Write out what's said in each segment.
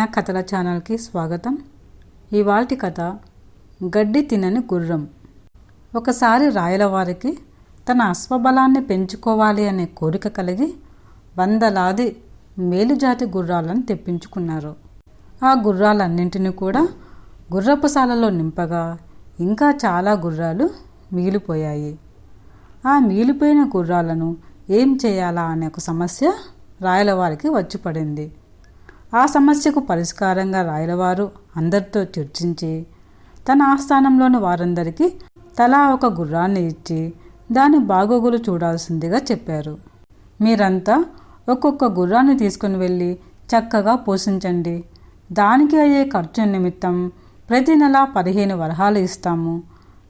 మీనా కథల ఛానల్కి స్వాగతం. ఇవాల్టి కథ గడ్డి తినని గుర్రం. ఒకసారి రాయలవారికి తన అశ్వబలాన్ని పెంచుకోవాలి అనే కోరిక కలిగి వందలాది మేలుజాతి గుర్రాలను తెప్పించుకున్నారు. ఆ గుర్రాలన్నింటినీ కూడా గుర్రపుశాలలో నింపగా ఇంకా చాలా గుర్రాలు మిగిలిపోయాయి. ఆ మిగిలిపోయిన గుర్రాలను ఏం చేయాలా అనే ఒక సమస్య రాయలవారికి వచ్చి పడింది. ఆ సమస్యకు పరిష్కారంగా రాయలవారు అందరితో చర్చించి తన ఆస్థానంలోని వారందరికీ తలా ఒక గుర్రాన్ని ఇచ్చి దాని బాగోగులు చూడాల్సిందిగా చెప్పారు. మీరంతా ఒక్కొక్క గుర్రాన్ని తీసుకుని వెళ్ళి చక్కగా పోషించండి. దానికి అయ్యే ఖర్చు నిమిత్తం ప్రతి నెల 15 వరహాలు ఇస్తాము.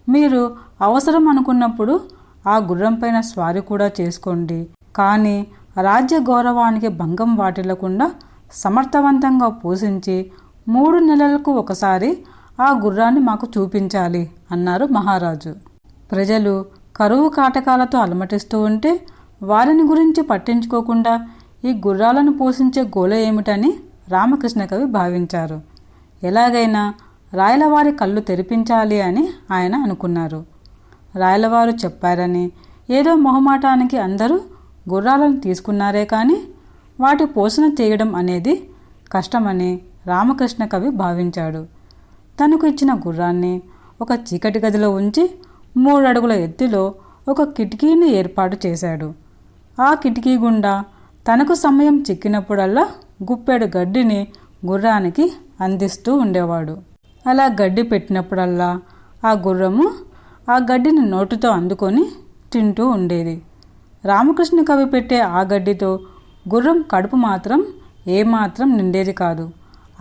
మీరు అవసరం అనుకున్నప్పుడు ఆ గుర్రం పైన స్వారీ కూడా చేసుకోండి. కానీ రాజ్య గౌరవానికి భంగం వాటిల్లకుండా సమర్థవంతంగా పోషించి 3 నెలలకు ఒకసారి ఆ గుర్రాన్ని మాకు చూపించాలి అన్నారు మహారాజు. ప్రజలు కరువు కాటకాలతో అలమటిస్తూ ఉంటే వారిని గురించి పట్టించుకోకుండా ఈ గుర్రాలను పోషించే గోల ఏమిటని రామకృష్ణ కవి భావించారు. ఎలాగైనా రాయలవారి కళ్ళు తెరిపించాలి అని ఆయన అనుకున్నారు. రాయలవారు చెప్పారని ఏదో మొహమాటానికి అందరూ గుర్రాలను తీసుకున్నారే కానీ వాటి పోషణ చేయడం అనేది కష్టమని రామకృష్ణ కవి భావించాడు. తనకు ఇచ్చిన గుర్రాన్ని ఒక చీకటి గదిలో ఉంచి 3 అడుగుల ఎత్తులో ఒక కిటికీని ఏర్పాటు చేశాడు. ఆ కిటికీ గుండా తనకు సమయం చిక్కినప్పుడల్లా గుప్పెడు గడ్డిని గుర్రానికి అందిస్తూ ఉండేవాడు. అలా గడ్డి పెట్టినప్పుడల్లా ఆ గుర్రము ఆ గడ్డిని నోటితో అందుకొని తింటూ ఉండేది. రామకృష్ణ కవి పెట్టే ఆ గడ్డితో గుర్రం కడుపు మాత్రం ఏమాత్రం నిండేది కాదు.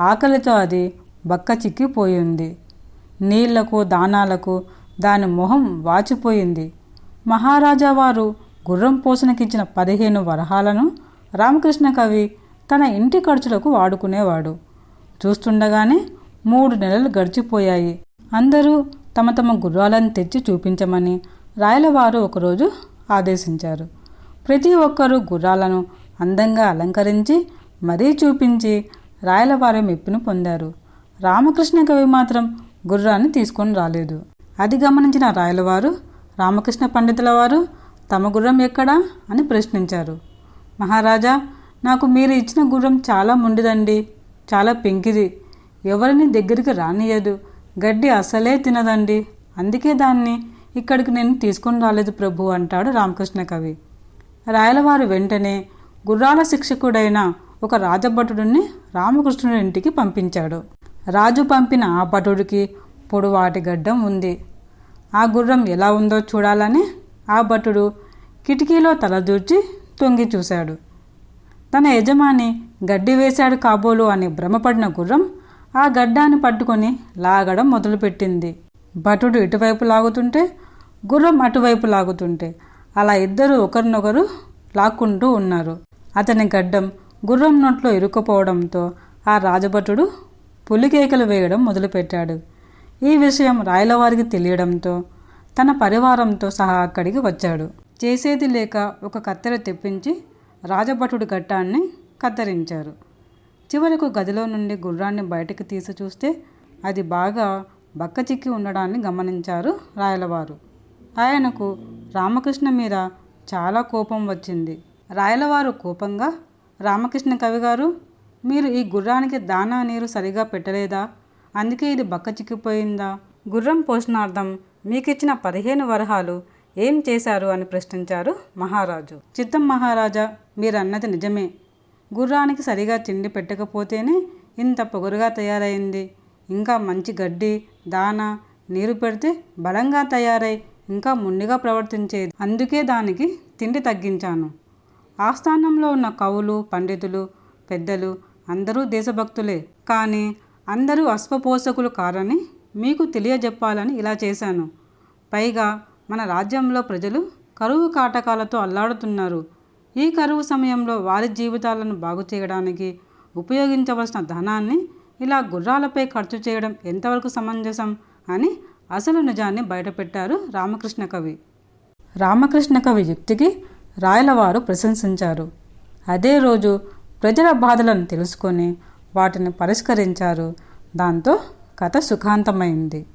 ఆకలితో అది బక్క చిక్కిపోయింది. నీళ్లకు దానాలకు దాని మొహం వాచిపోయింది. మహారాజా వారు గుర్రం పోషణకిచ్చిన 15 వరహాలను రామకృష్ణ కవి తన ఇంటి ఖర్చులకు వాడుకునేవాడు. చూస్తుండగానే 3 నెలలు గడిచిపోయాయి. అందరూ తమ తమ గుర్రాలను తెచ్చి చూపించమని రాయలవారు ఒకరోజు ఆదేశించారు. ప్రతి ఒక్కరూ గుర్రాలను అందంగా అలంకరించి మరీ చూపించి రాయలవారి మెప్పును పొందారు. రామకృష్ణ కవి మాత్రం గుర్రాన్ని తీసుకొని రాలేదు. అది గమనించిన రాయలవారు రామకృష్ణ పండితుల వారు తమ గుర్రం ఎక్కడా అని ప్రశ్నించారు. మహారాజా, నాకు మీరు ఇచ్చిన గుర్రం చాలా మొండిదండి, చాలా పెంకిది, ఎవరిని దగ్గరికి రానియదు, గడ్డి అసలే తినదండి, అందుకే దాన్ని ఇక్కడికి నేను తీసుకొని రాలేదు ప్రభు అంటాడు రామకృష్ణ కవి. రాయలవారు వెంటనే గుర్రాల శిక్షకుడైన ఒక రాజభటుడిని రామకృష్ణుడి ఇంటికి పంపించాడు. రాజు పంపిన ఆ భటుడికి పొడువాటి గడ్డం ఉంది. ఆ గుర్రం ఎలా ఉందో చూడాలని ఆ భటుడు కిటికీలో తలదూర్చి తొంగి చూశాడు. తన యజమాని గడ్డి వేశాడు కాబోలు అని భ్రమపడిన గుర్రం ఆ గడ్డాన్ని పట్టుకొని లాగడం మొదలుపెట్టింది. భటుడు ఇటువైపు లాగుతుంటే గుర్రం అటువైపు లాగుతుంటే అలా ఇద్దరు ఒకరినొకరు లాక్కుంటూ ఉన్నారు. అతని గడ్డం గుర్రం నోట్లో ఇరుక్కుపోవడంతో ఆ రాజభటుడు పులికేకలు వేయడం మొదలుపెట్టాడు. ఈ విషయం రాయలవారికి తెలియడంతో తన పరివారంతో సహా అక్కడికి వచ్చాడు. చేసేది లేక ఒక కత్తెర తెప్పించి రాజభటుడి గడ్డాన్ని కత్తిరించారు. చివరకు గదిలో నుండి గుర్రాన్ని బయటకు తీసి చూస్తే అది బాగా బక్కచిక్కి ఉండడాన్ని గమనించారు రాయలవారు. ఆయనకు రామకృష్ణ మీద చాలా కోపం వచ్చింది. రాయలవారు కోపంగా, రామకృష్ణ కవి గారు, మీరు ఈ గుర్రానికి దానా నీరు సరిగా పెట్టలేదా? అందుకే ఇది బక్క చిక్కిపోయిందా? గుర్రం పోషణార్థం మీకిచ్చిన 15 వరహాలు ఏం చేశారు అని ప్రశ్నించారు మహారాజు. చిత్తం మహారాజా, మీరన్నది నిజమే. గుర్రానికి సరిగా తిండి పెట్టకపోతేనే ఇంత పొగరుగా తయారైంది. ఇంకా మంచి గడ్డి, దానా, నీరు పెడితే బలంగా తయారై ఇంకా మొండిగా ప్రవర్తించేది. అందుకే దానికి తిండి తగ్గించాను. ఆస్థానంలో ఉన్న కవులు, పండితులు, పెద్దలు అందరూ దేశభక్తులే, కానీ అందరూ అశ్వపోషకులు కారని మీకు తెలియజెప్పాలని ఇలా చేశాను. పైగా మన రాజ్యంలో ప్రజలు కరువు కాటకాలతో అల్లాడుతున్నారు. ఈ కరువు సమయంలో వారి జీవితాలను బాగు చేయడానికి ఉపయోగించవలసిన ధనాన్ని ఇలా గుర్రాలపై ఖర్చు చేయడం ఎంతవరకు సమంజసం అని అసలు నిజాన్ని బయటపెట్టారు రామకృష్ణ కవి. రామకృష్ణ కవి యుక్తికి రాయలవారు ప్రశంసించారు. అదే రోజు ప్రజల బాధలను తెలుసుకొని వాటిని పరిష్కరించారు. దాంతో కథ సుఖాంతమైంది.